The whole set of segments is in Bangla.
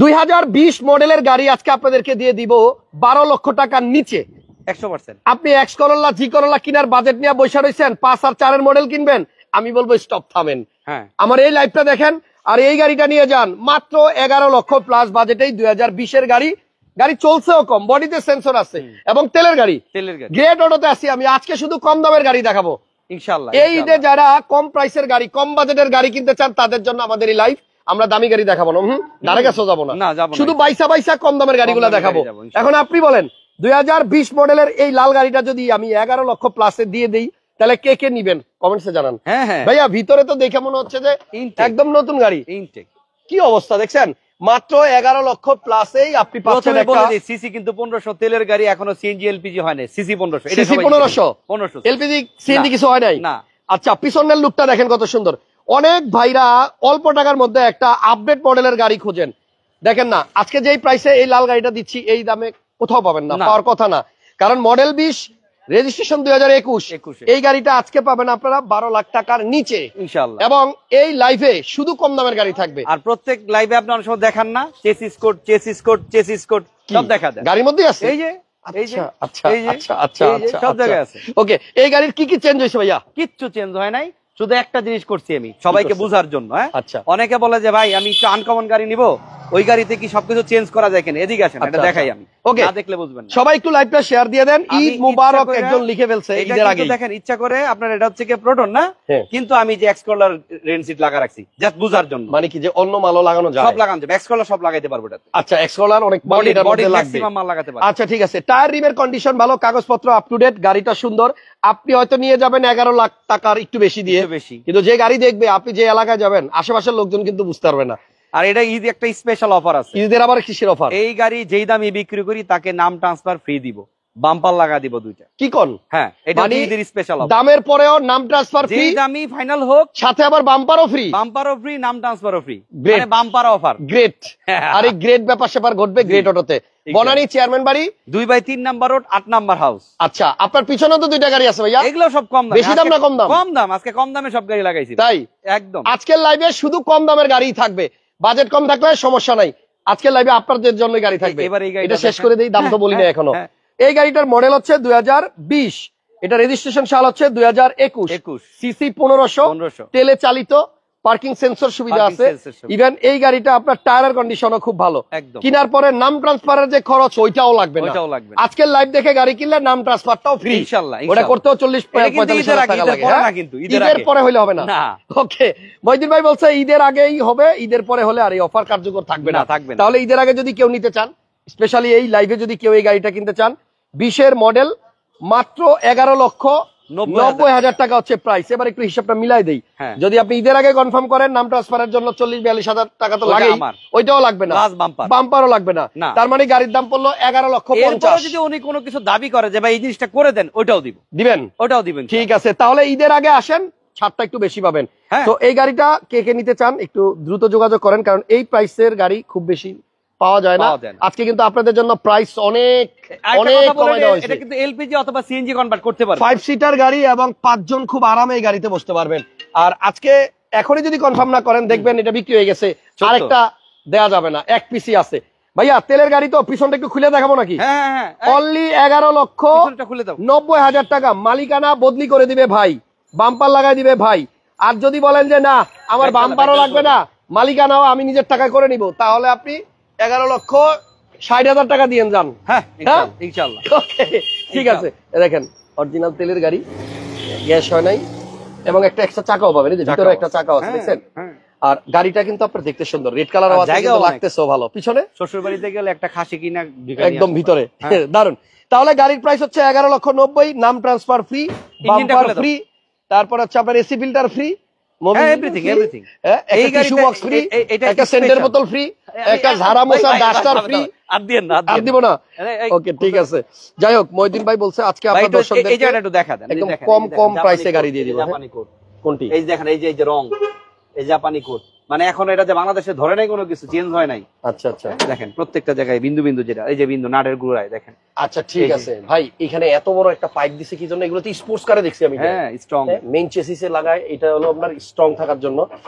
2020 মডেলের গাড়ি আজকে আপনাদেরকে দিয়ে দিব 12 লক্ষ টাকার নিচে 100%। আপনি এক্স করোলা জি করোলা কিনার বাজেট নিয়ে বসে রয়েছেন, 5 আর 4 এর মডেল কিনবেন, আমি বলবো স্টপ, থামেন। আমার এই লাইভটা দেখেন আর এই গাড়িটা নিয়ে যান মাত্র 11 লক্ষ প্লাস বাজেটেই 2020 এর গাড়ি। গাড়ি চলছেও কম, বডিতে সেন্সর আছে এবং তেলের গাড়ি। গ্রেট অটোতে আছি আমি, আজকে শুধু কম দামের গাড়ি দেখাবো ইনশাআল্লাহ। এই ঈদে যারা কম প্রাইসের গাড়ি, কম বাজেটের গাড়ি কিনতে চান তাদের জন্য আমাদের এই লাইভ। আমরা দামি গাড়ি দেখাবো না, ধারে কাছে যাবো না, শুধু বাইসা বাইসা কম দামের গাড়িগুলো দেখাবো। এখন আপনি বলেন 2020 মডেলের এই লাল গাড়িটা যদি আমি 11 লক্ষ প্লাসে দিয়ে দিই তাহলে কে কে নিবেন কমেন্টসে জানান। ভাইয়া ভিতরে তো দেখে মনে হচ্ছে যে একদম নতুন গাড়ি, কি অবস্থা দেখছেন? মাত্র 11 লক্ষ প্লাসেই আপনি পাচ্ছেন একটা সিসি কিন্তু 1500 তেলের গাড়ি, এখনো সিএনজি এলপিজি হয় নাই। সিসি 1500, এটা সিসি 1500, এলপিজি সিএনজি কিছু হয় নাই না। আচ্ছা পিছনের লুকটা দেখেন কত সুন্দর। অনেক ভাইরা অল্প টাকার মধ্যে একটা আপডেট মডেলের গাড়ি খোঁজেন, দেখেন না আজকে যেই প্রাইসে এই লাল গাড়িটা দিচ্ছি এই দামে কোথাও পাবেন না, পাওয়ার কথা না। কারণ মডেল 20, রেজিস্ট্রেশন 2021, এই গাড়িটা আজকে পাবেন আপনারা 12 লাখ টাকার নিচে ইনশাআল্লাহ। এবং এই লাইভে শুধু কম দামের গাড়ি থাকবে। আর প্রত্যেক লাইভে আপনি অনেক সময় দেখান না chassis code, chassis code, chassis code সব দেখা যায় গাড়ির মধ্যে আছে। এই যে সব জায়গায় আছে। ওকে, এই গাড়ির কি কি চেঞ্জ হয়েছে ভাইয়া? কিচ্ছু চেঞ্জ হয় নাই, শুধু একটা জিনিস করছি আমি সবাইকে বোঝার জন্য। আচ্ছা, অনেকে বলে যে ভাই আমি একটু আনকমন গাড়ি নিবো, ওই গাড়িতে কি সবকিছু চেঞ্জ করা যায় কিনা? এদিকে আসেন, এটা দেখাই আমি। ওকে, না দেখলে বুঝবেন না। সবাই একটু লাইভটা শেয়ার দিয়ে দেন। ঈদ মুবারক একজন লিখে ফেলছে ঈদের আগে। দেখেন ইচ্ছা করে আপনার, এটা হচ্ছে কি প্রোটন না, কিন্তু আমি যে এক্সকলার রেন সিট লাগা রাখছি জাস্ট বুঝার জন্য। মানে কি যে অন্য মালও লাগানো যায়? সব লাগানো যাবে, এক্সকলার সব লাগাইতে পারবো এটাতে। আচ্ছা, এক্সকলার অনেক বডির মধ্যে লাগবে, ম্যাক্সিমাম মাল লাগাতে পারবো। আচ্ছা ঠিক আছে। টায়ার রিমের কন্ডিশন ভালো, কাগজপত্র আপ টু ডেট, গাড়িটা সুন্দর। আপনি হয়তো নিয়ে যাবেন 11 লাখ টাকার একটু বেশি দিয়ে, কিন্তু যে গাড়ি দেখবে, আপনি যে এলাকায় যাবেন আশেপাশের লোকজন কিন্তু বুঝতে পারবে না। আর এটা ঈদ একটা স্পেশাল অফার আছে। ঈদের আবার কিসের অফার? এই গাড়ি যেই দামে বিক্রি করি তাকে নাম ট্রান্সফার ফ্রি দিব, বাম্পার লাগা দিব 2টা। কি কোন? হ্যাঁ, এটা ঈদের স্পেশাল অফার। দামের পরেও নাম ট্রান্সফার ফ্রি, যেই দামই ফাইনাল হোক সাথে আবার বাম্পারও ফ্রি। বাম্পারও ফ্রি, নাম ট্রান্সফারও ফ্রি, মানে বাম্পার অফার। গ্রেট। আর এই গ্রেট ব্যাপার সেপার ঘটবে গ্রেট অটোতে। বনানী চেয়ারম্যান বাড়ি 2/3 নাম্বার রোড 8 নাম্বার হাউস। আচ্ছা, আপনার পিছনে তো 2টা গাড়ি আছে ভাইয়া, এগুলো সব কম দাম। বেশি দাম না কম দাম? কম দাম, আজকে কম দামে সব গাড়ি লাগাইছি। তাই একদম আজকের লাইভে শুধু কম দামের গাড়ি থাকবে, বাজেট কম থাকলে সমস্যা নাই। আজকের লাইভে আপনাদের জন্য গাড়ি থাকবে। এটা শেষ করে দেই, দাম তো বলি না এখনো। এই গাড়িটার মডেল হচ্ছে 2020, এটা রেজিস্ট্রেশন সাল হচ্ছে 2021, সিসি 1500, তেলে চালিত, পার্কিং সেন্সর সুবিধা আছে। ইভেন এই গাড়িটা আপনার টায়ারের কন্ডিশনও খুব ভালো। কেনার পরে নাম ট্রান্সফারের যে খরচ ওইটাও লাগবে না। আজকের লাইভ দেখে গাড়ি কিনলে নাম ট্রান্সফারটাও ফ্রি ইনশাআল্লাহ। ওটা করতেও 40-45 টাকা লাগে, কিন্তু ঈদের পরে হলে হবে না। ওকে, মহিউদ্দিন ভাই বলছে ঈদের আগেই হবে, ঈদের পরে হলে আর এই অফার কার্যকর থাকবে না। তাহলে ঈদের আগে যদি কেউ নিতে চান, স্পেশালি এই লাইভে যদি কেউ এই গাড়িটা কিনতে চান, 20 এর মডেল, মাত্র 11 লক্ষ 90 হাজার টাকা হচ্ছে প্রাইস। এবার একটু হিসাবটা মিলাই দেই। যদি আপনি ঈদের আগে কনফার্ম করেন, নাম ট্রান্সফারের জন্য 40-42 হাজার টাকা তো লাগে, ওইটাও লাগবে না, বাম্পারও লাগবে না। তার মানে গাড়ির দাম পড়লো 11 লক্ষ 50। যদি উনি কোনো কিছু দাবি করে যে ভাই এই জিনিসটা করে দেন, ওইটাও দিবেন, ওটাও দিবেন। ঠিক আছে, তাহলে ঈদের আগে আসেন, ছাড়টা একটু বেশি পাবেন। তো এই গাড়িটা কে কে নিতে চান একটু দ্রুত যোগাযোগ করেন, কারণ এই প্রাইসের গাড়ি খুব বেশি পাওয়া যায় না। আজকে কিন্তু আপনাদের জন্য প্রাইস অনেক অনেক কমে দেওয়া হয়েছে। এটা কিন্তু এলপিজি অথবা সিএনজি কনভার্ট করতে পারবেন। 5 সিটার গাড়ি এবং 5 জন খুব আরামে এই গাড়িতে বসতে পারবেন। আর আজকে এখনই যদি কনফার্ম না করেন, দেখবেন এটা বিক্রি হয়ে গেছে, আরেকটা দেয়া যাবে না, এক পিসি আছে। ভাইয়া তেলের গাড়ি তো, পিছনটা একটু খুলে দেখাবো নাকি? অনলি 11 লক্ষ 90 হাজার টাকা মালিকানা বদলি করে দিবে ভাই, বাম্পার লাগাই দিবে ভাই। আর যদি বলেন যে না আমার বাম্পারও লাগবে না, মালিকানাও আমি নিজের টাকায় করে নিব, তাহলে আপনি 11 লক্ষ 60 হাজার টাকা দিয়ে যান। ইনশাআল্লাহ। ঠিক আছে, দেখেন অরিজিনাল তেলের গাড়ি, গ্যাস হয় নাই, এবং একটা এক্সট্রা চাকাও পাবেন, এই যে ভিতরে একটা চাকাও আছে, দেখছেন? আর গাড়িটা কিন্তু আপনার দেখতে সুন্দর, রেড কালার আছে, কিন্তু লাগতেছেও ভালো। পিছনে শ্বশুর বাড়িতে গেলে একটা খাসি কিনা একদম ভিতরে, দারুন। তাহলে গাড়ির প্রাইস হচ্ছে 11 লক্ষ 90, নাম ট্রান্সফার ফ্রি, বাম্পার ফ্রি, তারপর হচ্ছে আপনার এসি ফিল্টার ফ্রি, এভরিথিং। এই টিস্যু বক্স ফ্রি, একটা সেন্টার বোতল ফ্রি, একটা ঝাড়া মোছা ডাস্টার ফ্রি। আর দিব না? ওকে ঠিক আছে। যাই হোক, মহিউদ্দিন ভাই বলছে আজকে আপনার দর্শকদের এই জায়গাটা একটু দেখা দেন, একদম কম প্রাইসে গাড়ি দিয়ে দিব। জাপানি কোড কোনটি? এই দেখেন, এই যে রং, এই জাপানি কোড, মানে এখন এটা যে বাংলাদেশে ধরে নাই, কোনো কিছু চেঞ্জ হয় নাই। আচ্ছা আচ্ছা, দেখেন প্রত্যেকটা জায়গায় বিন্দু বিন্দু, যেটা এই যে বিন্দু নাটের গুড়ায় দেখেন। আচ্ছা ঠিক আছে ভাই, এখানে এত বড় একটা পাইপ দিছে কি জন্য? এগুলো তো স্পোর্টস কারে দেখছি আমি। হ্যাঁ, স্ট্রং মেইন চেসিসে লাগায়, এটা হলো আপনার স্ট্রং থাকার জন্য।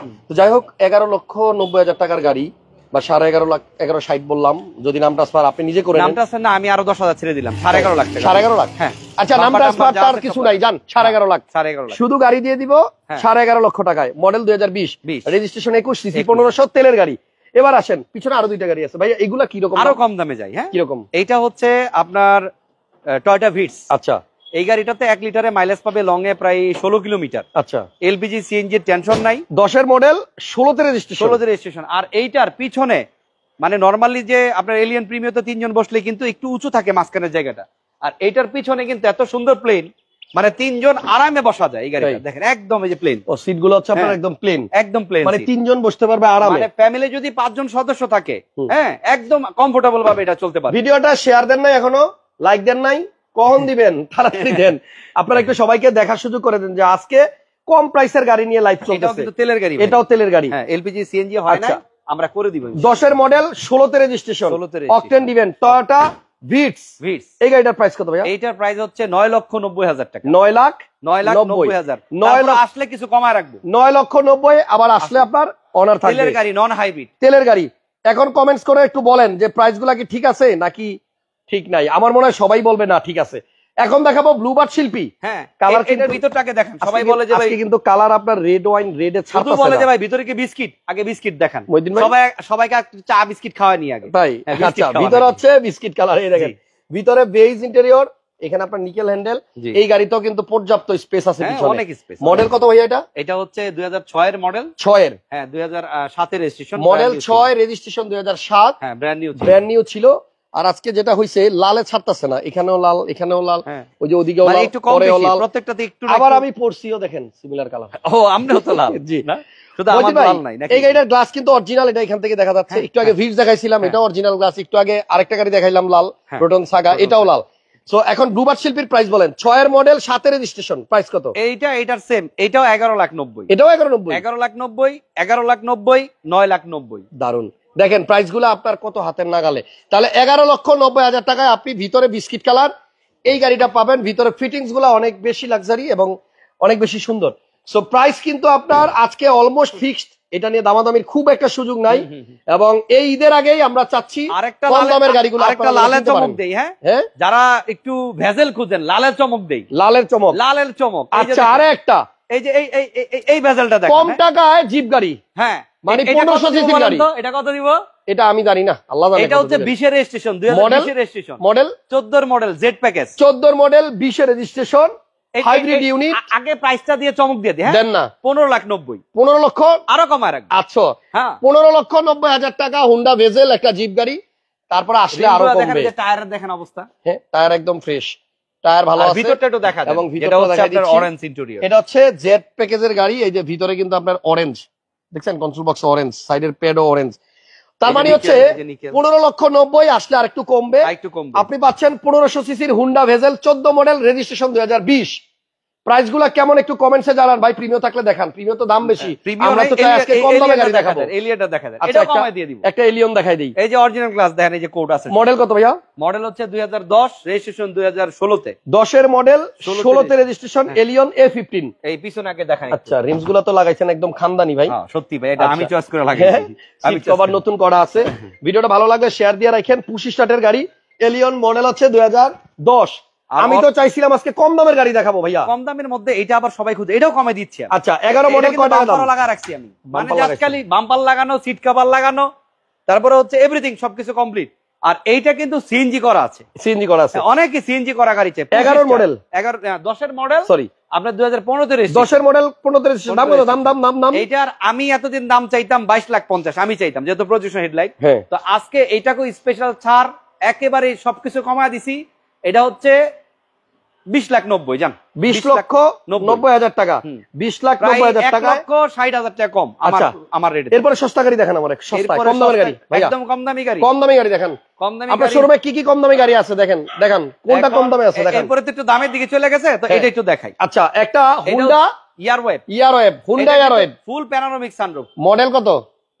তো যাই হোক, 11 লক্ষ 90 হাজার টাকার গাড়ি বা 11.5 লাখ 11.60 বললাম, যদি নাম ট্রান্সফার আপনি নিজে করে নাম ট্রান্সফার না, আমি আরো 10,000 ছেড়ে দিলাম, 11.5 লাখ টাকা। 11.5 লাখ, হ্যাঁ। আচ্ছা, নাম ট্রান্সফার তার কিছু নাই, জান 11.5 লাখ, 11.5 লাখ শুধু গাড়ি দিয়ে দিব 11.5 লক্ষ টাকায়। মডেল 2020, রেজিস্ট্রেশন 21, সিসি 1500, তেলের গাড়ি। এবার আসেন, পিছনে আরো 2টা গাড়ি আছে ভাইয়া, এগুলা কি রকম? আরো কম দামে যাই। হ্যাঁ, কিরকম? এইটা হচ্ছে আপনার টয়োটা ভিটস। আচ্ছা, এই গাড়িটাতে 1 লিটারে মাইলেজ পাবে লং এ প্রায় 16 কিলোমিটার। আচ্ছা, এলপিজি সিএনজির টেনশন নাই। 10 এর মডেল, 16 রেজিস্ট্রেশন। 16 রেজিস্ট্রেশন। আর এইটার পিছনে মানে নরমালি যে আপনার এলিয়ন প্রিমিয়াতে 3 জন বসলে কিন্তু একটু উঁচু থাকে মাঝখানের জায়গাটা, আর এইটার পিছনে কিন্তু এত সুন্দর প্লেন, মানে 3 জন আরামে বসা যায় এই গাড়িটা। দেখেন একদম এই যে প্লেন, ও সিট গুলো হচ্ছে আপনার একদম প্লেন, একদম প্লেন, মানে 3 জন বসতে পারবে আরামে। মানে ফ্যামিলি যদি 5 জন সদস্য থাকে, হ্যাঁ, একদম কমফোর্টেবল ভাবে এটা চলতে পারে। ভিডিওটা শেয়ার দেন নাই এখনো, লাইক দেন নাই, কখন দিবেন? তাড়াতাড়ি দেন। আপনারা একটু সবাইকে দেখার সুযোগ করে দেন যে আজকে কম প্রাইসের গাড়ি নিয়ে লাইভ চলতেছে। এটাও কিন্তু তেলের গাড়ি, এটাও তেলের গাড়ি। হ্যাঁ, এলপিজি সিএনজি হয় না, আমরা করে দিব। 10 এর মডেল, 16 রেজিস্ট্রেশন, অকটেন দিবেন, টয়োটা ভিটস। এই গাড়িটার প্রাইস কত ভাইয়া? এইটার প্রাইস হচ্ছে 9,90,000 টাকা। 9,90,000। 9 আসলে কিছু কমায় রাখবো। 9,90,000, আবার আসলে আপনার অনার থাকবে। তেলের গাড়ি, নন হাইব্রিড তেলের গাড়ি। এখন কমেন্টস করে একটু বলেন যে প্রাইস গুলা কি ঠিক আছে নাকি ঠিক নাই। আমার মনে হয় সবাই বলবে না ঠিক আছে। এখন দেখাবো ব্লুবার্ড শিল্পী। হ্যাঁ, কালার এটার ভিতরটাকে দেখেন। সবাই বলে যে ভাই কিন্তু কালার আপনার রেড ওয়াইন, রেডে ছাড়তেছে না। বলে যে ভাই ভিতরে কি বিস্কিট, আগে বিস্কিট দেখান। সবাইকে চা বিস্কিট খাওয়া নিয়ে আগে তাই। আচ্ছা, ভিতরে হচ্ছে বিস্কিট কালার। এই দেখেন ভিতরে বেজ ইন্টেরিয়র, এখানে আপনার নিকেল হ্যান্ডেল। এই গাড়িতেও কিন্তু পর্যাপ্ত স্পেস আছে পিছনে, অনেক স্পেস। মডেল কত ভাইয়া এটা? এটা হচ্ছে 2006 এর মডেল। 6 এর? হ্যাঁ, 2007 এর রেজিস্ট্রেশন। Model 6, registration 2007। হ্যাঁ, ব্র্যান্ড নিউ, ব্র্যান্ড নিউ ছিল। আর আজকে যেটা হইছে, লালে ছাড়তেছে না, এখানেও লাল, এখানেও লাল, ওই যে ওদিকেও লাল, একটু কম বেশি প্রত্যেকটাতে একটু। আবার আমি পড়ছিও দেখেন সিমিলার কালার। ও, আমরাও তো লাল। জি না, শুধু আমার লাল নাই নাকি? এই গাড়িটার গ্লাস কিন্তু অরিজিনাল, এটা এখান থেকে দেখা যাচ্ছে। একটু আগে ভিটস দেখাইছিলাম, এটা অরিজিনাল গ্লাস। একটু আগে আরেকটা গাড়ি দেখাইলাম লাল, প্রোটন সাগা, এটাও লাল। সো এখন ব্লুবার্ড শিল্পীর প্রাইস বলেন। 6 এর মডেল, 7 এর রেজিস্ট্রেশন, প্রাইস কত? এইটার সেম, এটাও 11,90,000। এটাও 11,90,000। 11,90,000, 11,90,000, 9,90,000। দারুন। দেখেন প্রাইস গুলো আপনার কত হাতের নাগালে। তাহলে 11,90,000 টাকায় আপনি ভিতরে বিস্কিট কালার এই গাড়িটা পাবেন। ভিতরে ফিটিংস গুলো অনেক বেশি লাক্সারি এবং অনেক বেশি সুন্দর। সো প্রাইস কিন্তু আপনার আজকে অলমোস্ট ফিক্সড, এটা নিয়ে দামাদামির খুব একটা সুযোগ নাই। এবং এই ঈদের আগেই আমরা চাচ্ছি কম দামের গাড়িগুলো। আরেকটা লালের চমক দেই। হ্যাঁ, যারা একটু ভেজেল খুঁজেন, লালের চমক দেই। লালের চমক, লালের চমক। আচ্ছা, আরে একটা এই যে এই ভেজেলটা দেখেন, কম টাকায় জিপ গাড়ি। হ্যাঁ, মানে 1500 সিসি গাড়ি। এটা কত দিব? এটা আমি জানি না, আল্লাহ জানে। এটা হচ্ছে 20 এর রেজিস্ট্রেশন, 2020 এর রেজিস্ট্রেশন, মডেল 14 এর মডেল, জেড প্যাকেজ। 14 এর মডেল, 20 এর রেজিস্ট্রেশন, হাইব্রিড ইউনিট। আগে প্রাইসটা দিয়ে চমক দিয়ে দেন। দেন না। 15,90,000। 15 লক্ষ আরো কমায় রাখবেন। আচ্ছা, 15,90,000 টাকা হুন্ডা ভেজেল একটা জিপ গাড়ি। তারপরে আসলে আরো কমবে। টায়ার দেখেন অবস্থা। হ্যাঁ, টায়ার একদম ফ্রেশ, টায়ার ভালো আছে। ভিতরটা একটু দেখা দেন। এবং এটা হচ্ছে আপনার অরেঞ্জ ইন্টেরিয়র। এটা হচ্ছে জেড প্যাকেজের গাড়ি। এই যে ভিতরে কিন্তু আপনার অরেঞ্জ দেখছেন, কন্ট্রোল বক্স অরেঞ্জ, সাইডের প্যাডও অরেঞ্জ। তার মানে হচ্ছে 15,90,000 আসলে আর একটু কমবে। আপনি পাচ্ছেন 1500 সিসির Honda bezel, 14 model, registration 2020। Price গুলা কেমন একটু কমেন্টসে জানান ভাই। প্রিমিয়াম থাকলে দেখান, প্রিমিয়াম তো দাম বেশি। আমরা তো চাই আজকে কম দামে গাড়ি দেখাবো। এলিয়নটা দেখা যায়, এটা এটা কমায় দিয়ে দিব। একটা এলিয়ন দেখাই দেই। এই যে অরিজিনাল গ্লাস দেখেন, এই যে কোড আছে। মডেল কত ভাইয়া? মডেল হচ্ছে 2010, রেজিস্ট্রেশন 2016 তে। 10 এর মডেল, 16 তে রেজিস্ট্রেশন, এলিয়ন A15। এই পিছনে আগে দেখাই। আচ্ছা, রিমস গুলো তো লাগাইছেন একদম খানদানি ভাই। হ্যাঁ, সত্যি ভাই, এটা আমি চয়েস করে লাগাইছি। আমি কভার নতুন করা আছে। ভিডিওটা ভালো লাগলে শেয়ার দিয়ে রাখেন। পুশি স্টার্টের গাড়ি, এলিয়ন মডেল হচ্ছে 2010। আমি তো চাইছিলাম আজকে কম দামের গাড়ি দেখাবো ভাইয়া। কম দামের মধ্যে এটা আবার সবাই খুঁজে, এটাও কমে দিচ্ছে। আচ্ছা, 11 মডেল কত টাকা দাম? লাগা রাখছি আমি, মানে আজকালি বাম্পার লাগানো, সিট কভার লাগানো, তারপরে হচ্ছে এভরিথিং সবকিছু কমপ্লিট। আর এইটা কিন্তু সিএনজি করা আছে। সিএনজি করা আছে, অনেকে সিএনজি করা গাড়ি চায়। 11 মডেল, 10 এর মডেল, সরি আপনার 2015 তে রেজিস্ট্রেশন। 10 এর মডেল, 15 তে রেজিস্ট্রেশন। দাম কত? দাম এইটার আমি এতদিন দাম চাইতাম 22,50,000, আমি চাইতাম, যেহেতু প্রজেকশন হেডলাইট। তো আজকে এইটাকে স্পেশাল ছাড়, একেবারে সবকিছু কমায় দিছি। এটা হচ্ছে 20,90,000। জান, 20,90,000 টাকা। 20,90,000 টাকা, 1,60,000 টাকা কম আমার রেটে। এরপরে সস্তা গাড়ি দেখান আমার, সস্তা কম দামের গাড়ি ভাইয়া। একদম কম দামি গাড়ি, কম দামি গাড়ি দেখান। কম দামি আপনার শোরুমে কি কি কম দামি গাড়ি আছে দেখেন, দেখান কোনটা কম দামে আছে দেখান। এরপরে তো একটু দামের দিকে চলে গেছে, তো এটা একটু দেখাই। আচ্ছা, একটা Honda Airwave, Honda Airwave, full panoramic sunroof. Model কত?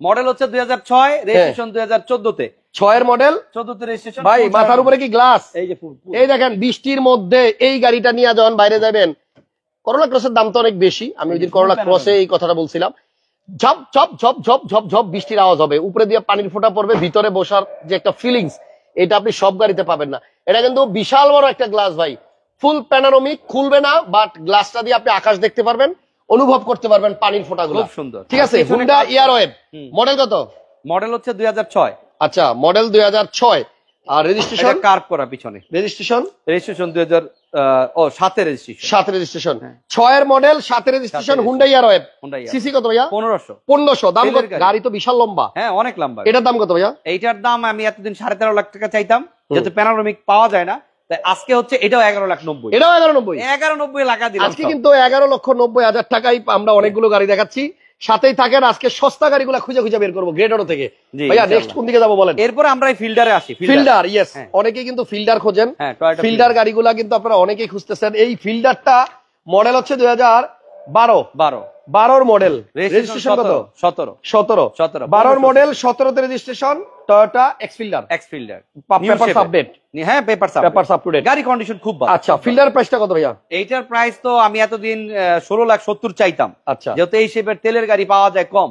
মডেল হচ্ছে 2006, রেজিস্ট্রেশন 2014 তে। 6 এর মডেল, 14 তে রেজিস্ট্রেশন। ভাই মাথার উপরে কি গ্লাস? এই যে এই দেখেন, বৃষ্টির মধ্যে এই গাড়িটা নিয়ে যখন বাইরে যাবেন। করোলা ক্রসের দাম তো অনেক বেশি, আমি ওইদিন করোলা ক্রসে এই কথাটা বলছিলাম। ঝপ ঝপ ঝপ ঝপ ঝপ ঝপ বৃষ্টির আওয়াজ হবে, উপরে দিয়ে পানির ফোঁটা পড়বে, ভিতরে বসার যে একটা ফিলিংস এটা আপনি সব গাড়িতে পাবেন না। এটা কিন্তু বিশাল বড় একটা গ্লাস ভাই, ফুল প্যানোরামিক, খুলবে না, বাট গ্লাসটা দিয়ে আপনি আকাশ দেখতে পারবেন, অনুভব করতে পারবেন পানির ফোঁটাগুলো। খুব সুন্দর। ঠিক আছে, হুন্ডা এয়ারওয়েভ মডেল কত? মডেল হচ্ছে 2006। আচ্ছা, মডেল 2006। আর রেজিস্ট্রেশন কার্ভ করা পিছনে, রেজিস্ট্রেশন 2007 এর রেজিস্ট্রেশন। 7 রেজিস্ট্রেশন, 6 এর মডেল, 7 এর রেজিস্ট্রেশন, হুন্ডা এয়ারওয়েভ। সিসি কত ভাইয়া? 1500। দাম কত? গাড়ি তো বিশাল লম্বা। হ্যাঁ, অনেক লম্বা। এটার দাম কত ভাইয়া? এইটার দাম আমি এতদিন 13.5 লাখ টাকা চাইতাম, যেহেতু প্যানোরামিক পাওয়া যায় না, তাই আজকে হচ্ছে এটাও 11,90,000। এটাও 11,90,000। 11,90,000 টাকা দিলাম। আজকে কিন্তু 11,90,000 টাকায় আমরা অনেকগুলো গাড়ি দেখাচ্ছি। সাথেই থাকেন, আজকে সস্তা গাড়িগুলো খুঁজে খুঁজে বের করবো গ্রেড অটো থেকে। ভাইয়া নেক্সট কোন দিকে যাবো বলেন? এরপরে আমরা ফিল্ডারে আসি। ফিল্ডার, ইয়েস, অনেকেই কিন্তু ফিল্ডার খোঁজেন। ফিল্ডার গাড়িগুলা কিন্তু আপনারা অনেকেই খুঁজতেছেন। এই ফিল্ডারটা মডেল হচ্ছে 2012 মডেল, রেজিস্ট্রেশন কত? 17। 12 মডেল, 17 রেজিস্ট্রেশন, টয়োটা এক্সফিল্ডার। Papers update. হ্যাঁ, পেপারস আপ টু ডেট। গাড়ি কন্ডিশন খুব ভালো। আচ্ছা, ফিল্ডার প্রাইসটা কত ভাইয়া? এইটার প্রাইস তো আমি এতদিন 16,70,000 চাইতাম। আচ্ছা, যেহেতু এই শেপের তেলের গাড়ি পাওয়া যায় কম,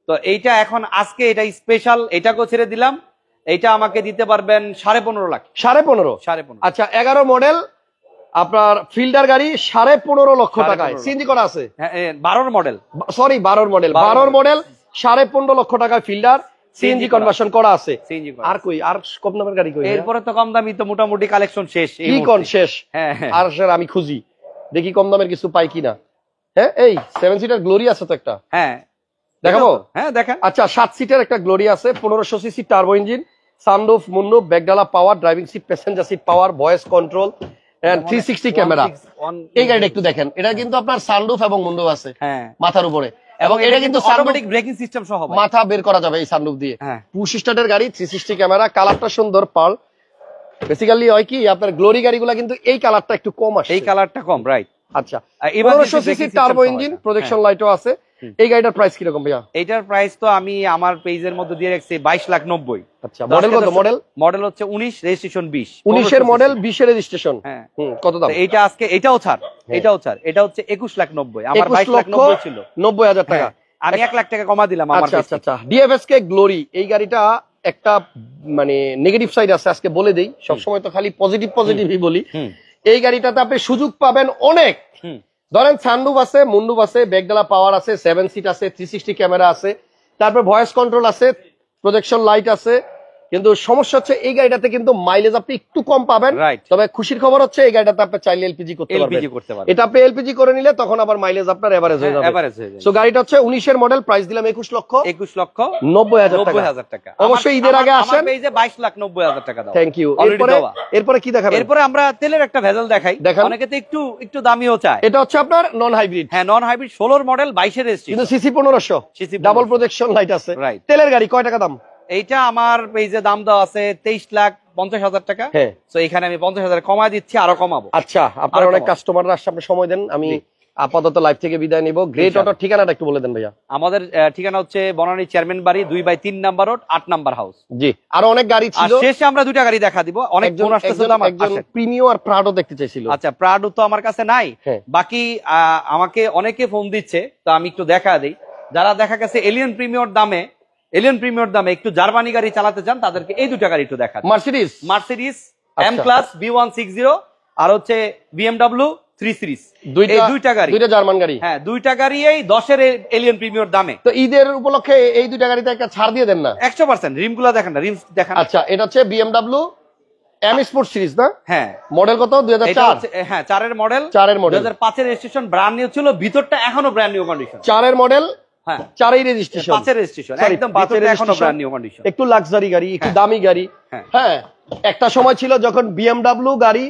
তো এইটা এখন আজকে এটা স্পেশাল, এটাকেও ছেড়ে দিলাম। এইটা আমাকে দিতে পারবেন 15.5 লাখ। 15.5। আচ্ছা, 11 মডেল আপনার ফিল্ডার গাড়ি 15.5 লক্ষ টাকায় সিএনজি করা আছে। 12 মডেল, সরি 12 মডেল 15.5 লক্ষ টাকায় ফিল্ডার সিএনজি কনভার্সন করা আছে। আর কই, আর কম দামের গাড়ি কই? এরপরে তো কম দামি তো মোটামুটি কালেকশন শেষ। কি কোন শেষ? আর স্যার আমি খুঁজি দেখি কম দামের কিছু পাই কিনা। হ্যাঁ, এই 7 সিটার গ্লোরি আছে তো একটা। হ্যাঁ, দেখাবো? হ্যাঁ, দেখেন। আচ্ছা, 7 সিটার একটা গ্লোরি আছে, 1500 CC turbo engine, sunroof, moonroof, ব্যাকডালা power, driving seat, passenger seat power, voice control and 360 camera. এই গাড়িটা একটু দেখেন, এটা কিন্তু আপনার সানরুফ এবং মুনরুফ আছে মাথার উপরে, এবং এটা কিন্তু অটোমেটিক ব্রেকিং সিস্টেম সহ মাথা বের করা যাবে এই সানরুফ দিয়ে। পুশ স্টার্টের গাড়ি, 360 ক্যামেরা, কালারটা সুন্দর পার্ল। বেসিক্যালি হয় কি, আপনার গ্লোরি গাড়িগুলো কিন্তু এই কালারটা একটু কম আসে, এই কালারটা কম, রাইট। আচ্ছা, 1500 সিসি টার্বো ইঞ্জিন, প্রজেকশন লাইটও আছে। এই গাড়িটার প্রাইস কি রকম ভাইয়া? এইটার প্রাইস তো আমি আমার পেজের মধ্যে দিয়ে রাখছি 22,90,000। আচ্ছা, মডেল কত? মডেল হচ্ছে 19, রেজিস্ট্রেশন 20। 19 এর মডেল, 20 এর রেজিস্ট্রেশন। হ্যাঁ, কত দাম? এইটা আজকে এটাও ছাড়, এটা হচ্ছে 21,90,000। আমার 22,90,000 ছিল, 90,000 টাকা। আমি 1 লাখ টাকা কমা দিলাম আমার। আচ্ছা আচ্ছা, ডিএফএসকে গ্লোরি, এই গাড়িটা একটা মানে নেগেটিভ সাইড আছে, আজকে বলে দেই। সবসময় তো খালি পজিটিভই বলি। এই গাড়িটাতে আপনি সুযোগ পাবেন অনেক। ধরেন সানরুফ আছে, মুনরুফ আছে, ব্যাকডালা পাওয়ার আছে, 7 সিট আছে, 360 ক্যামেরা আছে, তারপর ভয়েস কন্ট্রোল আছে, প্রজেকশন লাইট আছে। কিন্তু সমস্যা হচ্ছে এই গাড়িটাতে কিন্তু মাইলেজ আপনি একটু কম পাবেন। তবে খুশির খবর হচ্ছে এই গাড়িটাতে আপনি চাইলে এলপিজি করতে পারবেন। এটা আপনি এলপিজি করে নিলে তখন আবার মাইলেজ আপনার এভারেজ হয়ে যাবে। সো গাড়িটা হচ্ছে 19 এর মডেল, প্রাইস দিলাম 21,90,000 টাকা। অবশ্যই ঈদের আগে আসেন। এই যে 22,90,000 টাকা দাও। Thank you. এরপরে কি দেখাবেন? এরপরে আমরা তেলের একটা ভেজাল দেখাই। অনেকে তো একটু দামিও চায়। এটা হচ্ছে আপনার নন হাইব্রিড। হ্যাঁ, নন হাইব্রিড, 16 মডেল, 22 এর রেজিস্ট্রেশন, কিন্তু সিসি 1500, ডাবল প্রজেকশন লাইট আছে। তেলের গাড়ি কয় টাকা দাম? এইটা আমার পেজে দাম দেওয়া আছে 23,50,000 টাকা। তো এখানে আমি 50,000 কমায় দিচ্ছি, আরো কমাবো। আচ্ছা, আপনার অনেক কাস্টমাররা আসছে, আপনি সময় দেন। আমি আপাতত লাইভ থেকে বিদায় নিব। গ্রেট অটোর ঠিকানাটা একটু বলে দেন ভাইয়া। আমাদের ঠিকানা হচ্ছে বনানী চেয়ারম্যান বাড়ি, 2/3 নাম্বার রোড, 8 নাম্বার হাউস। জি, আরো অনেক গাড়ি ছিল, শেষে আমরা দুইটা গাড়ি দেখা দিব। অনেক ফোন আসতেছে, একজন প্রিমিও আর প্রাডো দেখতে চাইছিল। আচ্ছা, প্রাডো তো আমার কাছে নাই, বাকি আমাকে অনেকে ফোন দিচ্ছে, তো আমি একটু দেখা দেই। যারা দেখা গেছে এলিয়ন প্রিমিয়র দামে একটু জার্মানি গাড়ি চালাতে চান, তাদেরকে এই দুটা গাড়ি একটু দেখা। মার্সিডিজ এম ক্লাস B160 আর হচ্ছে BMW 3 সিরিজ, দুইটা গাড়ি, দুইটা জার্মান গাড়ি। হ্যাঁ, দুইটা গাড়ি এই 10 এর এলিয়ন প্রিমিয়র দামে। তো ঈদের উপলক্ষে এই দুইটা গাড়িতে একটা ছাড় দিয়ে দেন না? 100%। রিমগুলো দেখেন না, রিমস দেখেন। আচ্ছা, এটা হচ্ছে BMW M স্পোর্ট সিরিজ না? হ্যাঁ। মডেল কত? 2004। হ্যাঁ, 4 এর মডেল, 2005 এর রেজিস্ট্রেশন, ব্র্যান্ড নিউ ছিল, ভিতরটা এখনো ব্র্যান্ড নিউ কন্ডিশন। 4 এর মডেল, 4 এর রেজিস্ট্রেশন, 5 এর রেজিস্ট্রেশন, একদম ভিতরটা এখনো ব্র্যান্ড নিউ কন্ডিশন। একটু লাক্সারি গাড়ি, একটু দামি গাড়ি। হ্যাঁ, একটা সময় ছিল যখন BMW গাড়ি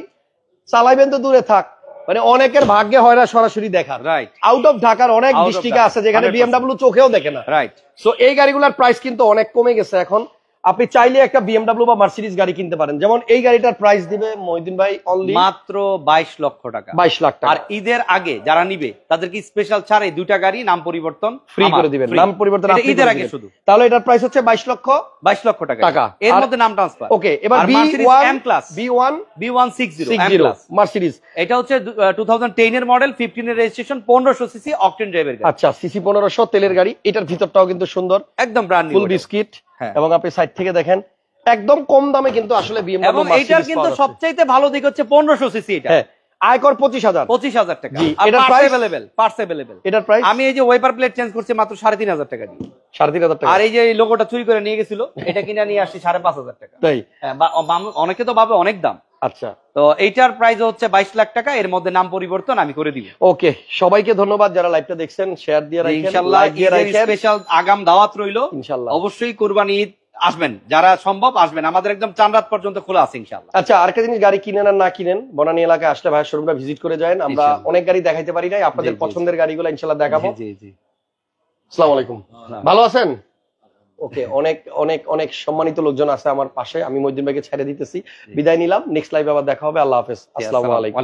চালাইবেন তো দূরে থাক, মানে অনেকের ভাগ্যে হয় না সরাসরি দেখার। রাইট। আউট অফ ঢাকার অনেক ডিস্ট্রিক্ট আছে যেখানে BMW চোখেও দেখে না। রাইট। সো এই গাড়িগুলোর প্রাইস কিন্তু অনেক কমে গেছে এখন। আপনি চাইলে একটা বিএমডব্লিউ বা মার্সিডিজ গাড়ি কিনতে পারেন। যেমন এই গাড়িটার প্রাইস দিবে মহিউদ্দিন ভাই অনলি মাত্র 22 লক্ষ টাকা। 22 লাখ টাকা। আর ঈদের আগে যারা নিবে তাদেরকে স্পেশাল ছাড়ে দুইটা গাড়ি নাম পরিবর্তন ফ্রি করে দিবেন। নাম পরিবর্তন আপনি ঈদের আগে শুধু। তাহলে এটার প্রাইস হচ্ছে 22 লক্ষ টাকা। এর মধ্যে নাম ট্রান্সফার। ওকে, এবার B160 মার্সিডিজ, এটা হচ্ছে 2010 এর মডেল, 15 এর রেজিস্ট্রেশন, 1500 সিসি অকটেন ড্রাইভের গাড়ি। আচ্ছা, সিসি 1500 তেলের গাড়ি। এটার ভিতরটাও কিন্তু সুন্দর, একদম ব্র্যান্ড নিউ ফুল বিস্কিট। এবং আপনি সাইড থেকে দেখেন একদম কম দামে কিন্তু আসলে বিএমডব্লিউ এবং এটার কিন্তু সবচাইতে ভালো দিক হচ্ছে 1500 সিসি। এটা আয়কর 25,000 টাকা। আর এটার প্রাইস পার্টস अवेलेबल। এটার প্রাইস আমি এই যে ওয়াইপার প্লেট চেঞ্জ করছি মাত্র 3,500 টাকা দিয়ে। 3,500 টাকা। আর এই যে লোগোটা চুরি করে নিয়ে গেছিল এটা কিনে নিয়ে আসছি 5,500 টাকা। তাই অনেকে তো ভাবে অনেক দাম। আচ্ছা, তো এইটার প্রাইস হচ্ছে 22 লাখ টাকা। এর মধ্যে নাম পরিবর্তন আমি করে দিব। ওকে, সবাইকে ধন্যবাদ যারা লাইভটা দেখছেন, শেয়ার দিয়ে রাখেন, ইনশাআল্লাহ স্পেশাল আগাম দাওয়াত রইলো। ইনশাআল্লাহ অবশ্যই কুরবানি ঈদ আসবেন, যারা সম্ভব আসবেন, আমাদের একদম চাঁদরাত পর্যন্ত খোলা আছে ইনশাআল্লাহ। আচ্ছা, আরেকটা জিনিস, গাড়ি কিনেন আর না কিনেন বনানী এলাকায় আসলে ভাই শোরুমটা ভিজিট করে যান। আমরা অনেক গাড়ি দেখাইতে পারি নাই, আপনাদের পছন্দের গাড়িগুলো ইনশাআল্লাহ দেখাবো। জি জি। আসসালামু আলাইকুম, ভালো আছেন? ওকে, অনেক অনেক অনেক সম্মানিত লোকজন আছে আমার পাশে। আমি মহিউদ্দিন ভাইকে ছেড়ে দিতেছি, বিদায় নিলাম। নেক্সট লাইভে আবার দেখা হবে। আল্লাহ হাফেজ, আসসালামু আলাইকুম।